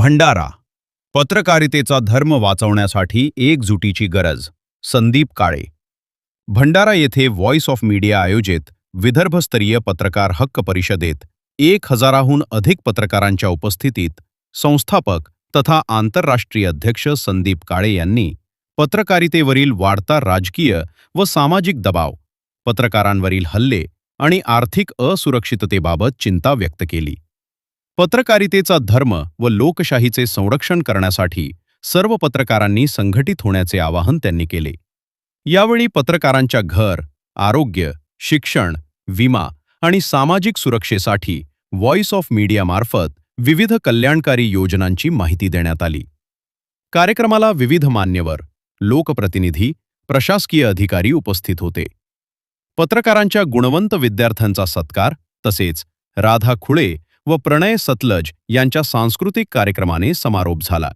भंडारा. पत्रकारितेचा धर्म वाचवण्यासाठी एकजुटीची गरज. संदीप काळे. भंडारा येथे व्हॉइस ऑफ मीडिया आयोजित विदर्भस्तरीय पत्रकार हक्क परिषदेत 1000हून अधिक पत्रकारांच्या उपस्थितीत संस्थापक तथा आंतरराष्ट्रीय अध्यक्ष संदीप काळे यांनी पत्रकारितेवरील वाढता राजकीय व सामाजिक दबाव, पत्रकारांवरील हल्ले आणि आर्थिक असुरक्षिततेबाबत चिंता व्यक्त केली. पत्रकारितेचा धर्म व लोकशाहीचे संरक्षण करण्यासाठी सर्व पत्रकारांनी संघटित होण्याचे आवाहन त्यांनी केले. यावेळी पत्रकारांच्या घर, आरोग्य, शिक्षण, विमा आणि सामाजिक सुरक्षेसाठी व्हॉइस ऑफ मीडियामार्फत विविध कल्याणकारी योजनांची माहिती देण्यात आली. कार्यक्रमाला विविध मान्यवर, लोकप्रतिनिधी, प्रशासकीय अधिकारी उपस्थित होते. पत्रकारांच्या गुणवंत विद्यार्थ्यांचा सत्कार तसेच राधा खुळे व प्रणय सतलज यांच्या सांस्कृतिक कार्यक्रमाने समारोप झाला.